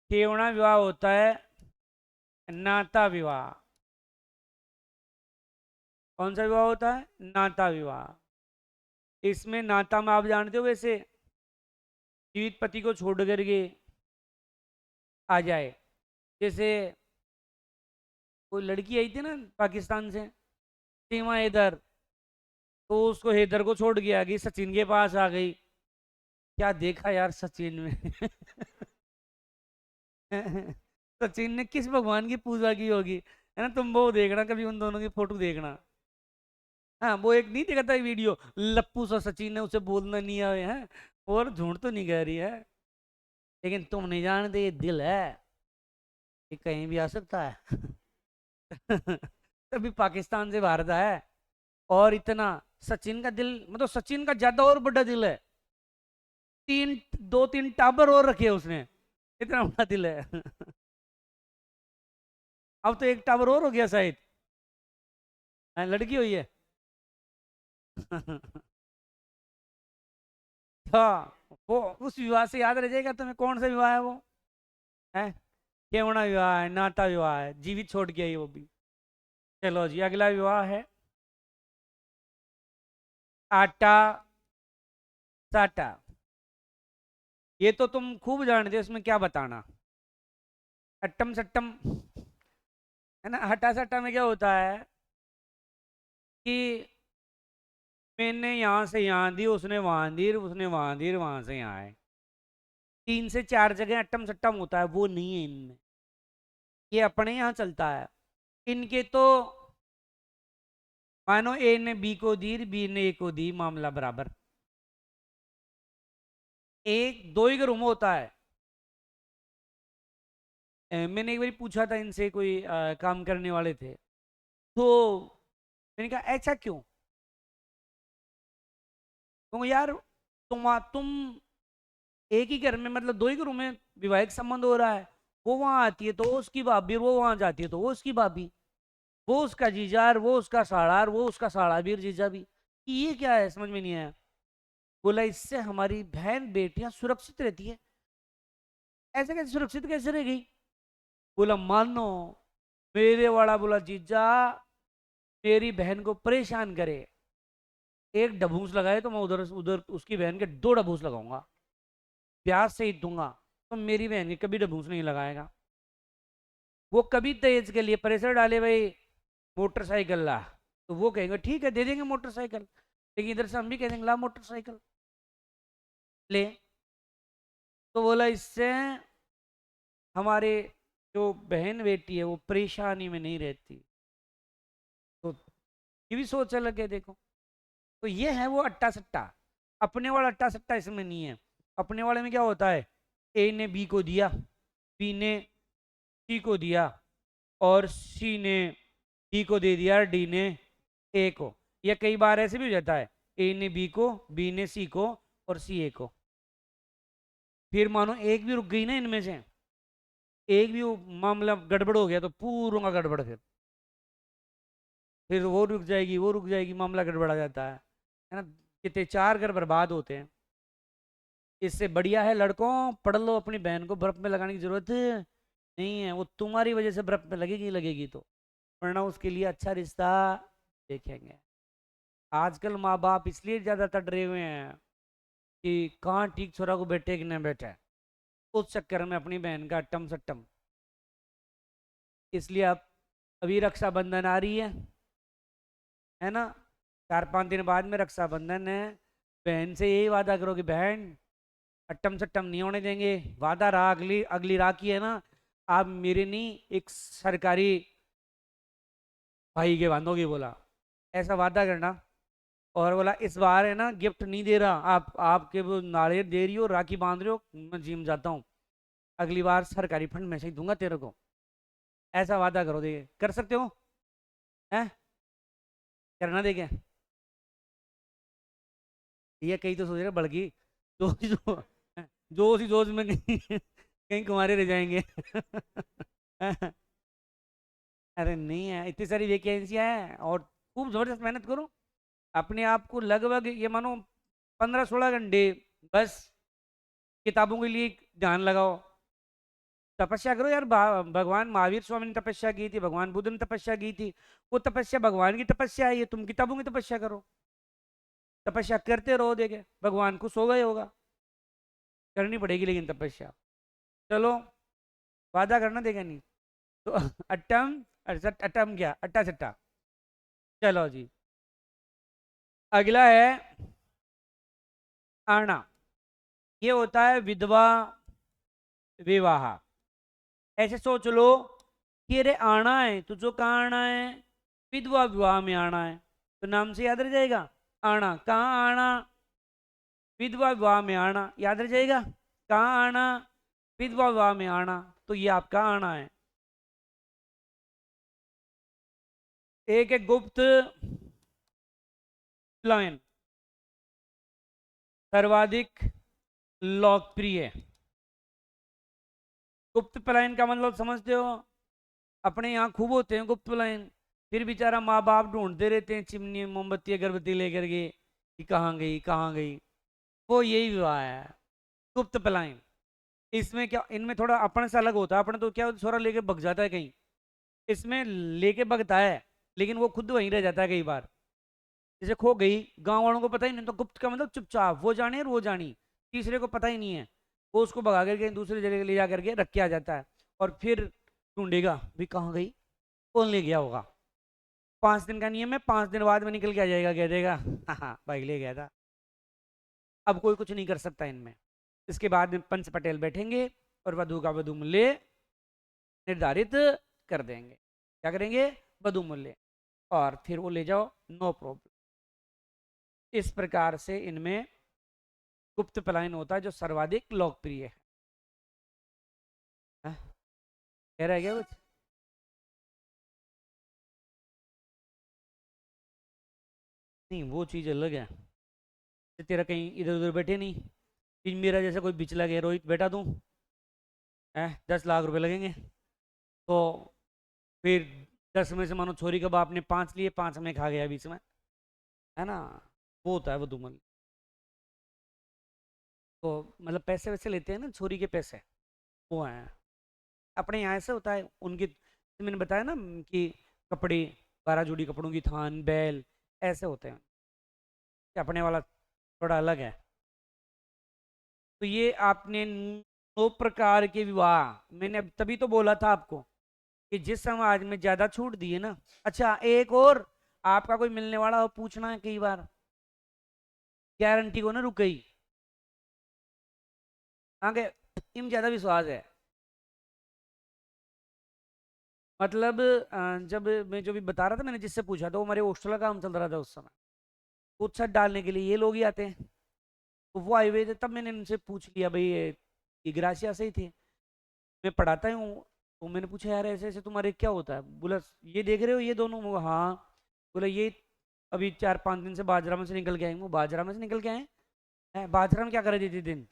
खेवणा विवाह होता है नाता विवाह। कौन सा विवाह होता है? नाता विवाह। इसमें नाता में आप जानते हो, वैसे जीवित पति को छोड़ करके आ जाए, जैसे कोई लड़की आई थी ना पाकिस्तान से, सीमा हैदर, तो उसको हैदर को छोड़ के आ गई, सचिन के पास आ गई। क्या देखा यार सचिन में? सचिन ने किस भगवान की पूजा की होगी, है ना? तुम वो देखना कभी, उन दोनों की फोटो देखना। हाँ, वो एक नहीं देखा था वीडियो, लप्पू सा सचिन ने उसे बोलना नहीं आए हैं, और झूठ तो नहीं कह रही है, लेकिन तुम नहीं जानते ये दिल है, ये कहीं भी आ सकता है। तभी पाकिस्तान से भारत आया है, और इतना सचिन का दिल, मतलब सचिन का ज्यादा और बड़ा दिल है, 2-3 टावर और रखे उसने, इतना बड़ा दिल है। अब तो एक टावर और हो गया शायद। लड़की हुई है। हाँ, वो उस विवाह से याद रह जाएगा तुम्हें कौन सा विवाह है वो, है केवड़ा विवाह है, नाता विवाह है, जीवित छोड़ के आई वो भी। चलो जी, अगला विवाह है आटा साटा। ये तो तुम खूब जानते हो, इसमें क्या बताना। अट्टम सट्टम, है ना? हटा सट्टा में क्या होता है कि मैंने यहाँ से यहाँ दी, उसने वहां दी, उसने वहां दी, वहां से यहाँ आए, 3 से 4 जगह अट्टम सट्टम होता है, वो नहीं है इनमें। ये अपने यहाँ चलता है। इनके तो मानो ए ने बी को दी, बी ने ए को दी, मामला बराबर। एक दो ही रूम होता है। मैंने एक बार पूछा था इनसे, कोई काम करने वाले थे, तो मैंने कहा ऐसा क्यों? तो यार तुम एक ही घर में, मतलब 2 ही घरों में वैवाहिक संबंध हो रहा है, वो वहां आती है तो वो उसकी भाभी, वो वहां जाती है तो वो उसकी भाभी, वो उसका जीजार, वो उसका साड़ार, वो उसका साड़ा भी और जीजा भी। ये क्या है, समझ में नहीं आया। बोला इससे हमारी बहन बेटियां सुरक्षित रहती है। ऐसे कैसे सुरक्षित कैसे रह गई? बोला मानो मेरे वाला, बोला जीजा मेरी बहन को परेशान करे, एक डबूस लगाए तो मैं उधर उधर उसकी बहन के 2 डबूस लगाऊंगा, प्याज से ही दूंगा, तो मेरी बहन के कभी डबूस नहीं लगाएगा। वो कभी तेज के लिए प्रेशर डाले भाई, मोटरसाइकिल ला, तो वो कहेंगे ठीक है दे देंगे मोटरसाइकिल, लेकिन इधर से हम भी कह देंगे ला मोटरसाइकिल ले। तो बोला इससे हमारे जो बहन बेटी है वो परेशानी में नहीं रहती। तो ये भी सोच अलग है, देखो। तो ये है वो अट्टा सट्टा। अपने वाला अट्टा सट्टा इसमें नहीं है। अपने वाले में क्या होता है, ए ने बी को दिया, बी ने सी को दिया, और सी ने डी को दे दिया, डी ने ए को। या कई बार ऐसे भी हो जाता है, ए ने बी को, बी ने सी को, और सी ए को। फिर मानो एक भी रुक गई ना इनमें से, एक भी मामला गड़बड़ हो गया तो पूरों का गड़बड़, फिर वो रुक जाएगी, वो रुक जाएगी, मामला गड़बड़ा जाता है ना? कितने 4 घर बर्बाद होते हैं। इससे बढ़िया है लड़कों, पढ़ लो, अपनी बहन को बर्फ में लगाने की जरूरत नहीं है, वो तुम्हारी वजह से बर्फ में लगेगी लगेगी तो, वरना उसके लिए अच्छा रिश्ता देखेंगे। आजकल माँ बाप इसलिए ज्यादा डरे हुए हैं कि कहाँ ठीक छोरा को बैठे कि न बैठे, उस चक्कर में अपनी बहन का अट्टम सट्टम। इसलिए अब अभी रक्षाबंधन आ रही है ना? 4-5 दिन बाद में रक्षाबंधन है। बहन से यही वादा करो कि बहन अट्टम सट्टम नहीं होने देंगे, वादा रहा, अगली अगली राखी है ना, आप मेरे नहीं एक सरकारी भाई के बांधोगे, बोला ऐसा वादा करना। और बोला इस बार है ना गिफ्ट नहीं दे रहा, आपके वो नारियल दे रही हो, राखी बांध रहे हो, मैं जिम जाता हूँ, अगली बार सरकारी फंड में से ही दूंगा तेरे को, ऐसा वादा करो, देखिए कर सकते हो? हैं? करना देखे? ये कहीं तो सोच रहे बड़की जो जोश ही जोश में कहीं कहीं कुमारे रह जाएंगे अरे नहीं है, इतनी सारी वैकेंसियां हैं और खूब जबरदस्त मेहनत करो, अपने आप को लगभग ये मानो 15-16 घंटे बस किताबों के लिए ध्यान लगाओ, तपस्या करो यार। भगवान महावीर स्वामी ने तपस्या की थी, भगवान बुद्ध ने तपस्या की थी, वो तपस्या भगवान की तपस्या है, ये तुम किताबों की तपस्या करो, तपस्या करते रहो, देखे भगवान खुश हो गए होगा। करनी पड़ेगी लेकिन तपस्या। चलो, वादा करना, देगा नहीं तो अट्टम, अट्टम क्या, अट्टा सट्टा। चलो जी, अगला है आना। ये होता है विधवा विवाह। ऐसे सोच लो कि अरे आना है, तुझो कहाँ आना है? विधवा विवाह में आना है, तो नाम से याद रह जाएगा। आना, कहाँ आना? विधवा विवाह में आना, याद रह जाएगा। कहाँ आना? विधवा विवाह में आना, तो ये आपका आना है। एक है गुप्त लाइन, सर्वाधिक लोकप्रिय। गुप्त पलायन का मतलब समझते हो? अपने यहाँ खूब होते हैं गुप्त पलायन, फिर बेचारा माँ बाप ढूंढते रहते हैं चिमनी मोमबत्ती अगरबत्ती लेकर के कि कहाँ गई कहाँ गई। वो यही विवाह है, गुप्त पलायन। इसमें क्या, इनमें थोड़ा अपन से अलग होता है, अपन तो क्या छोरा लेके भग जाता है कहीं, इसमें लेके भगता है लेकिन वो खुद वहीं रह जाता है कई बार। जैसे खो गई, गांव वालों को पता ही नहीं, तो गुप्त का मतलब चुपचाप, वो जाने और वो जानी, तीसरे को पता ही नहीं है, वो उसको भगा करके दूसरी जगह ले जा करके रख के आ जाता है, और फिर ढूंढेगा भी कहाँ गई, कौन ले गया होगा। 5 दिन का नियम है, 5 दिन बाद में निकल के आ जाएगा, कह देगा हाँ हाँ भाई ले गया था। अब कोई कुछ नहीं कर सकता इनमें। इसके बाद में पंच पटेल बैठेंगे और वधु का वधु मूल्य निर्धारित कर देंगे। क्या करेंगे? वधु मूल्य, और फिर वो ले जाओ, नो प्रॉब्लम। इस प्रकार से इनमें गुप्त पलायन होता है जो सर्वाधिक लोकप्रिय है। हाँ? कह रहा है क्या कुछ? नहीं, वो चीज अलग है, तेरा कहीं इधर उधर बैठे नहीं, फिर मेरा जैसे कोई बिचला गया रोहित बैठा दूं है, 10 लाख रुपए लगेंगे, तो फिर 10 में से मानो छोरी का बाप ने 5 लिए, 5 में खा गया बीच में, है ना? वो होता है वो धूमल। तो मतलब पैसे वैसे लेते हैं ना, छोरी के पैसे, वो हैं। अपने यहाँ ऐसे होता है उनकी, मैंने बताया ना कि कपड़े, 12 जोड़ी कपड़ों की थान, बैल, ऐसे होते हैं। अपने वाला थोड़ा अलग है। तो ये आपने 9 प्रकार के विवाह, मैंने अब तभी तो बोला था आपको कि जिस समाज में ज्यादा छूट दी है ना। अच्छा, एक और, आपका कोई मिलने वाला हो, पूछना है कई बार, गारंटी को ना रुक गई, आगे इन ज्यादा विश्वास है। मतलब जब मैं जो भी बता रहा था, मैंने जिससे पूछा था, वो हमारे हॉस्टल का काम चल रहा था उस समय, तो छत डालने के लिए ये लोग ही आते हैं, तो वो आए हुए थे, तब मैंने इनसे पूछ लिया, भाई ये ग्रासिया से ही थे, मैं पढ़ाता हूँ। तो मैंने पूछा यार ऐसे ऐसे तुम्हारे क्या होता है? बोला ये देख रहे हो ये दोनों? वो हाँ। बोला ये अभी 4-5 दिन से बाजरा में से निकल के आए। वो बाजरा में से निकल के आए हैं? बाजरा में क्या करे देते दिन?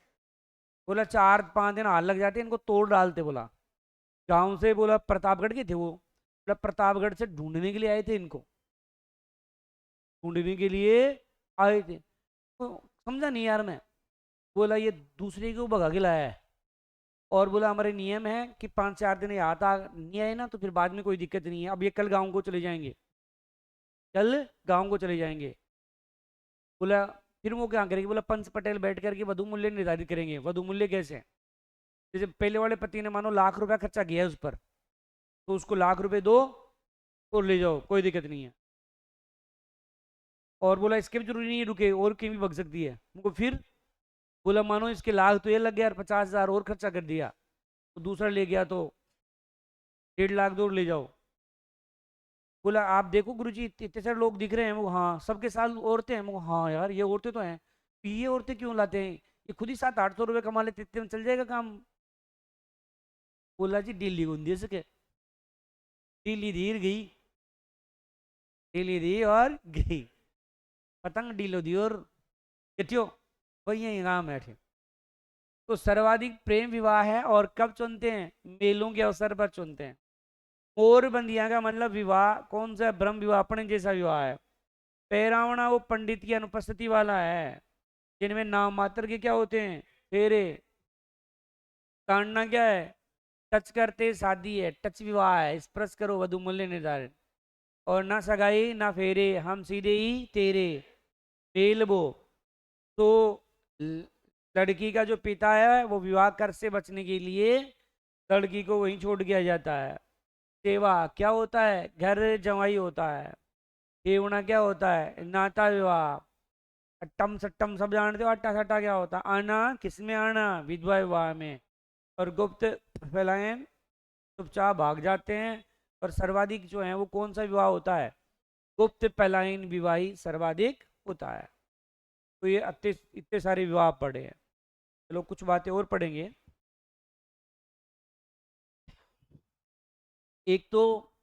बोला 4-5 दिन हाथ लग जाते इनको तोड़ डालते। बोला गांव से, बोला प्रतापगढ़ के थे वो, बोला प्रतापगढ़ से ढूंढने के लिए आए थे इनको, ढूंढने के लिए आए थे। तो समझा नहीं यार मैं। बोला ये दूसरे को भगा के लाया है, और बोला हमारे नियम है कि 5-4 दिन यहाँ आ नहीं आए ना तो फिर बाद में कोई दिक्कत नहीं है, अब ये कल गाँव को चले जाएंगे, कल गाँव को चले जाएंगे। बोला फिर वो क्या करेंगे? बोला पंच पटेल बैठ करके वधु मूल्य निर्धारित करेंगे। वधु मूल्य कैसे? जैसे पहले वाले पति ने मानो लाख रुपया खर्चा किया है उस पर, तो उसको लाख रुपए दो और ले जाओ, कोई दिक्कत नहीं है। और बोला इसके भी जरूरी नहीं है रुके, और कहीं भी भग सकती है उनको। फिर बोला मानो इसके लाख तो ये लग गया और 50,000 और खर्चा कर दिया, तो दूसरा ले गया तो 1.5 लाख दो और ले जाओ। बोला आप देखो गुरुजी इतने सारे लोग दिख रहे हैं। वो हाँ सबके साथ औरतें हैं। वो हाँ यार ये औरतें तो हैं, तो ये औरतें क्यों लाते हैं, ये खुद ही 700-800 रुपये कमा लेते, इतने में चल जाएगा काम। बोला जी दिल्ली को दे सके, दिल्ली धीर गई, दिल्ली दी और गई, पतंग डीलो दी और कटियो वही यही काम है। ठीक, तो सर्वाधिक प्रेम विवाह है और कब चुनते हैं, मेलों के अवसर पर चुनते हैं। और बंदिया का मतलब विवाह कौन सा है, ब्रह्म विवाह, अपने जैसा विवाह है। पैरावणा वो पंडित की अनुपस्थिति वाला है, जिनमें नाम मात्र के क्या होते हैं, फेरे। कांडना क्या है, टच करते शादी है, टच विवाह है, स्पर्श करो वधु मूल्य निर्धारित। और ना सगाई ना फेरे, हम सीधे ही तेरे मेल वो। तो ल- लड़की का जो पिता है वो विवाह कर से बचने के लिए लड़की को वहीं छोड़ दिया जाता है। सेवा क्या होता है, घर जमाई होता है। ठेवना क्या होता है, नाता विवाह। अट्टम सट्टम सब जानते हो, अट्टा सट्टा क्या होता है, आना किसमें आना, विधवा विवाह में। और गुप्त पलायन, चुपचाप भाग जाते हैं। और सर्वाधिक जो है वो कौन सा विवाह होता है, गुप्त पलायन विवाही सर्वाधिक होता है। तो ये इतने इतने सारे विवाह पढ़े हैं। चलो कुछ बातें और पढ़ेंगे। एक तो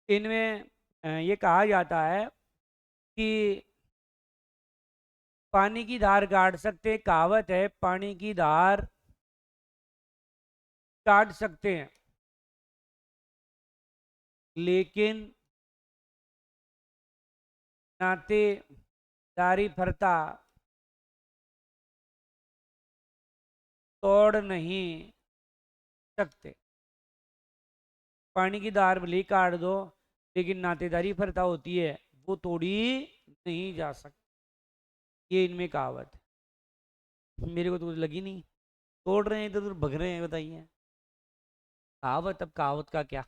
इनमें ये कहा जाता है कि पानी की धार काट सकते, कहावत है पानी की धार काट सकते हैं लेकिन नातेदारी फरता तोड़ नहीं सकते। पानी की धार भले ही काट दो, लेकिन नातेदारी फरता होती है वो तोड़ी नहीं जा सकती। ये इनमें कहावत है, मेरे को तो कुछ लगी नहीं। तोड़ रहे हैं इधर उधर भग रहे हैं, बताइए कहावत, अब कहावत का क्या।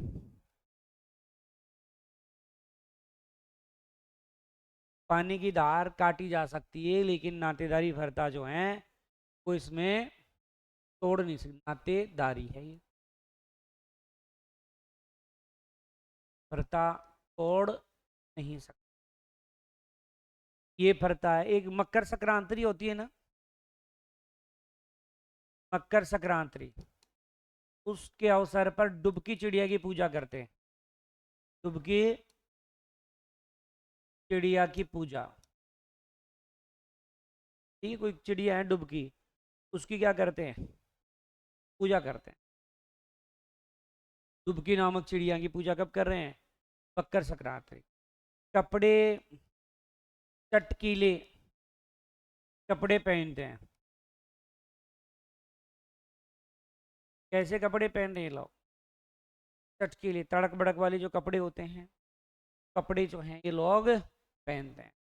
पानी की धार काटी जा सकती है लेकिन नातेदारी फरता जो है वो इसमें तोड़ नहीं सकती, नातेदारी है ये, फरता तोड़ नहीं सकती। ये फरता है, एक मकर संक्रांति होती है ना, मकर संक्रांति, उसके अवसर पर डुबकी चिड़िया की पूजा करते हैं। डुबकी चिड़िया की पूजा, ठीक है, कोई चिड़िया है डुबकी, उसकी क्या करते हैं, पूजा करते हैं। डुबकी नामक चिड़िया की पूजा कब कर रहे हैं, मकर संक्रांति। कपड़े चटकीले कपड़े पहनते हैं, कैसे कपड़े पहन रहे हैं लोग, चटकीले तड़क भड़क वाले जो कपड़े होते हैं, कपड़े जो हैं ये लोग पहनते हैं।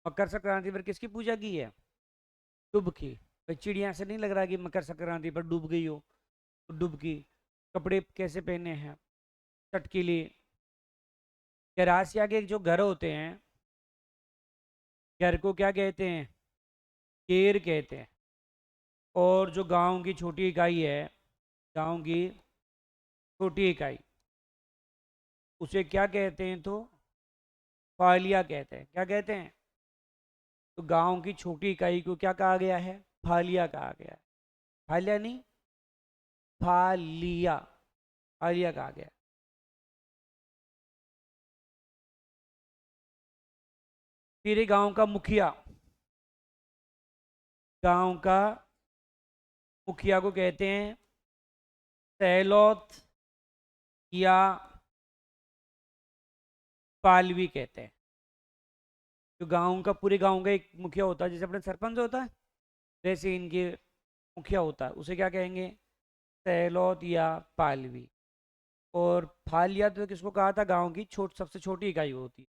मकर संक्रांति पर किसकी पूजा की है, डुबकी। भाई चिड़िया से नहीं लग रहा कि मकर संक्रांति पर डूब गई हो, तो डुबकी। कपड़े कैसे पहने हैं, चटकीले। गरासिया के जो घर होते हैं, घर को क्या कहते हैं, केर कहते हैं। और जो गांव की छोटी इकाई है, गांव की छोटी इकाई, उसे क्या कहते हैं, तो फालिया कहते हैं। क्या कहते हैं, तो गांव की छोटी इकाई को क्या कहा गया है, फालिया कहा गया है। फालिया नहीं, फालिया, फालिया कहा गया है। फिर ये गांव का मुखिया, गांव का मुखिया को कहते हैं सैलौत या पालवी कहते हैं। जो गांव का, पूरे गांव का एक मुखिया होता है, जैसे अपने सरपंच होता है वैसे इनके मुखिया होता है, उसे क्या कहेंगे, सैलौत या पालवी। और फालिया तो किसको कहा था, गांव की सबसे छोटी इकाई होती है।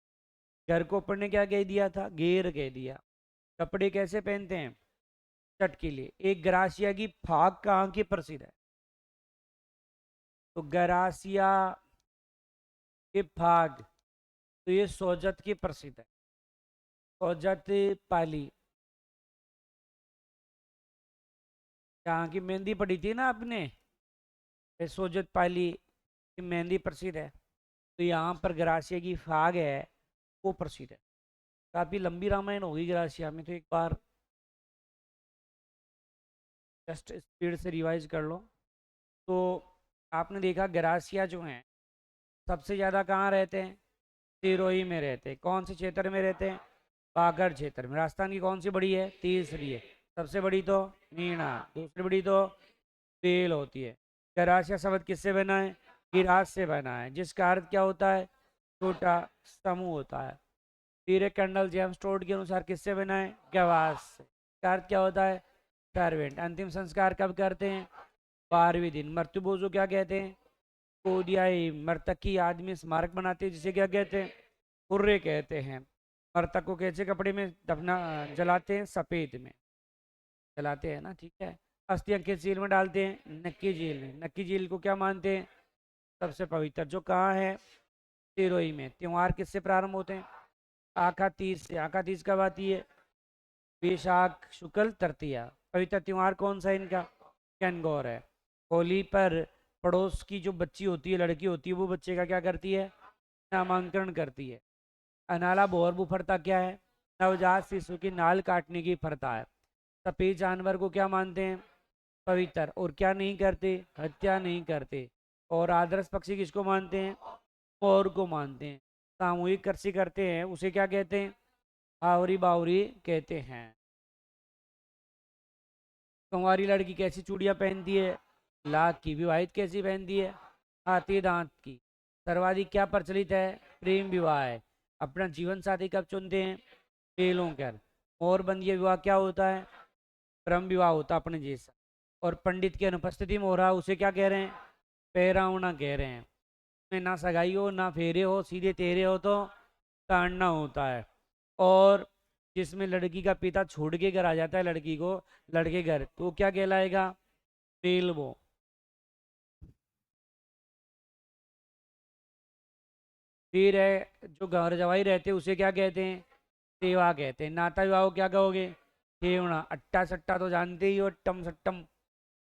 घर को ऊपर ने क्या कह दिया था, घेर कह दिया। कपड़े कैसे पहनते हैं, चटकीले। एक गरासिया की फाग कहाँ की प्रसिद्ध है, तो गरासिया के फाग, तो ये सोजत की प्रसिद्ध है। सोजत पाली, जहाँ की मेहंदी पड़ी थी ना आपने, ये सोजत पाली की मेहंदी प्रसिद्ध है। तो यहाँ पर ग्रासिया की फाग है वो प्रसिद्ध है। काफ़ी लंबी रामायण होगी ग्रासिया में, तो एक बार जस्ट स्पीड से रिवाइज कर लो। तो आपने देखा ग्रासिया जो हैं सबसे ज़्यादा कहाँ रहते हैं? सिरोही में रहते हैं। कौन से क्षेत्र में रहते हैं? बागड़ क्षेत्र में। राजस्थान की कौन सी बड़ी है? तीसरी है। सबसे बड़ी तो मीणा, दूसरी बड़ी तो बेल होती है। ग्रासिया शब्द किससे बना है? गिरास से बना है, जिसका अर्थ क्या होता है? छोटा समूह होता है। फिर कैंडल जेम्स टोड के अनुसार किससे बना है? गवास से। इसका अर्थ क्या होता है? सर्वेंट। अंतिम संस्कार कब करते हैं? 12वें दिन। मृत्यु बोझो क्या कहते हैं? कोडियाई। मृतक की याद में स्मारक बनाते हैं, जिसे क्या कहते हैं? हुर्रे कहते हैं। मृतक को कैसे कपड़े में दफना जलाते हैं? सफेद में जलाते हैं ना, ठीक है। अस्थियां किस झील में डालते हैं? नक्की झील में। नक्की झील को क्या मानते हैं? सबसे पवित्र, जो कहाँ है? सिरोही में। त्योहार किससे प्रारंभ होते हैं? आखा तीज से। आखा तीज कब आती है? वैशाख शुक्ल तृतीया। पवित्र त्योहार कौन सा इनका? कैनगौर है। होली पर पड़ोस की जो बच्ची होती है, लड़की होती है, वो बच्चे का क्या करती है? नामांकन करती है। अनाला बोहरबू फरता क्या है? नवजात शिशु की नाल काटने की फरता है। सफेद जानवर को क्या मानते हैं? पवित्र। और क्या नहीं करते? हत्या नहीं करते। और आदर्श पक्षी किसको मानते हैं? मोर को मानते हैं। सामूहिक कृषि करते हैं, उसे क्या कहते हैं? आवरी बावरी कहते हैं। कुंवारी लड़की कैसी चूड़ियां पहनती है? लाख की। विवाहित कैसी पहनती है? हाथी दांत की। सर्वाधिक क्या प्रचलित है? प्रेम विवाह है। अपना जीवन साथी कब चुनते हैं? मेलों कर। मोरबंदिया विवाह क्या होता है? ब्रह्म विवाह होता अपने जैसा। और पंडित की अनुपस्थिति में हो रहा, उसे क्या कह रहे हैं? पैरावना कह रहे हैं। में ना सगाई हो ना फेरे हो, सीधे तेरे हो तो ताड़ना होता है। और जिसमें लड़की का पिता छोड़ के घर आ जाता है लड़की को, लड़के घर, तो क्या कहलाएगा? पेलवो। फिर है जो घर जवाई रहते हैं, उसे क्या कहते हैं? सेवा कहते हैं। नाता विवाह को क्या कहोगे? ठेवना। अट्टा सट्टा तो जानते ही हो, टम सट्टम।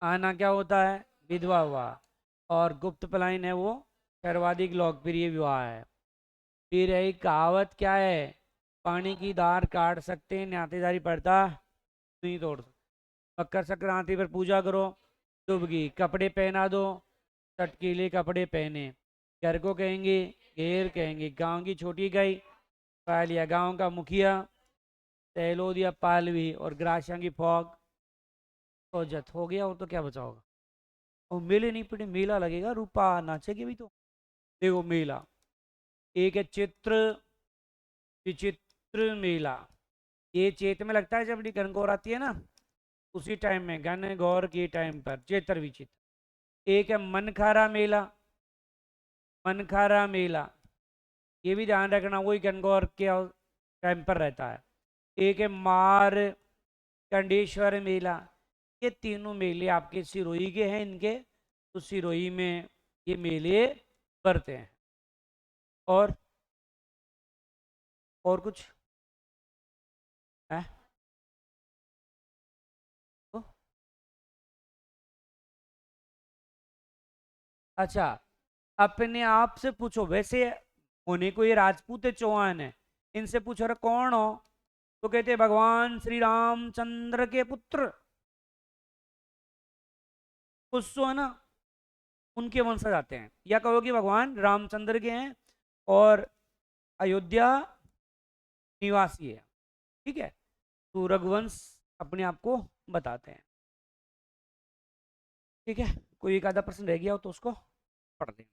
आना क्या होता है? विधवा विवाह। और गुप्त पलायन है वो सर्वाधिक लोकप्रिय विवाह है। फिर है कहावत क्या है? पानी की धार काट सकते हैं, नातेदारी पड़ता नहीं तोड़ सकते। मकर संक्रांति पर पूजा करो, डुबकी। कपड़े पहना दो, चटकीले कपड़े पहने। घर को कहेंगे घेर कहेंगे। गांव की छोटी गाय पालिया। गांव का मुखिया तहलोदिया पालवी। और ग्रासिया की फौग फौजत। हो गया, और तो क्या बचा होगा? और मेले नहीं पड़े, मेला लगेगा, रूपा नाचेगी भी तो। देखो मेला, एक है चित्र विचित्र मेला। ये चैत में लगता है, जब गणगौर आती है ना, उसी टाइम में, गणगौर के टाइम पर चैत्र विचित्र। एक है मनखारा मेला। मनखारा मेला, ये भी ध्यान रखना, वही गणगौर के टाइम पर रहता है। एक है मार कंडेश्वर मेला। ये तीनों मेले आपके सिरोही के हैं इनके, तो सिरोही में ये मेले करते हैं। और कुछ है? तो अच्छा, अपने आप से पूछो। वैसे होने को ये राजपूत है, चौहान है, इनसे पूछो अरे कौन हो, तो कहते हैं भगवान श्री रामचंद्र के पुत्र। कुछ है ना, उनके वंशज आते हैं। या कहो कि भगवान रामचंद्र के हैं और अयोध्या निवासी है, ठीक है। तो रघुवंश अपने आप को बताते हैं, ठीक है। कोई एक आधा प्रश्न रह गया हो तो उसको पढ़ देना।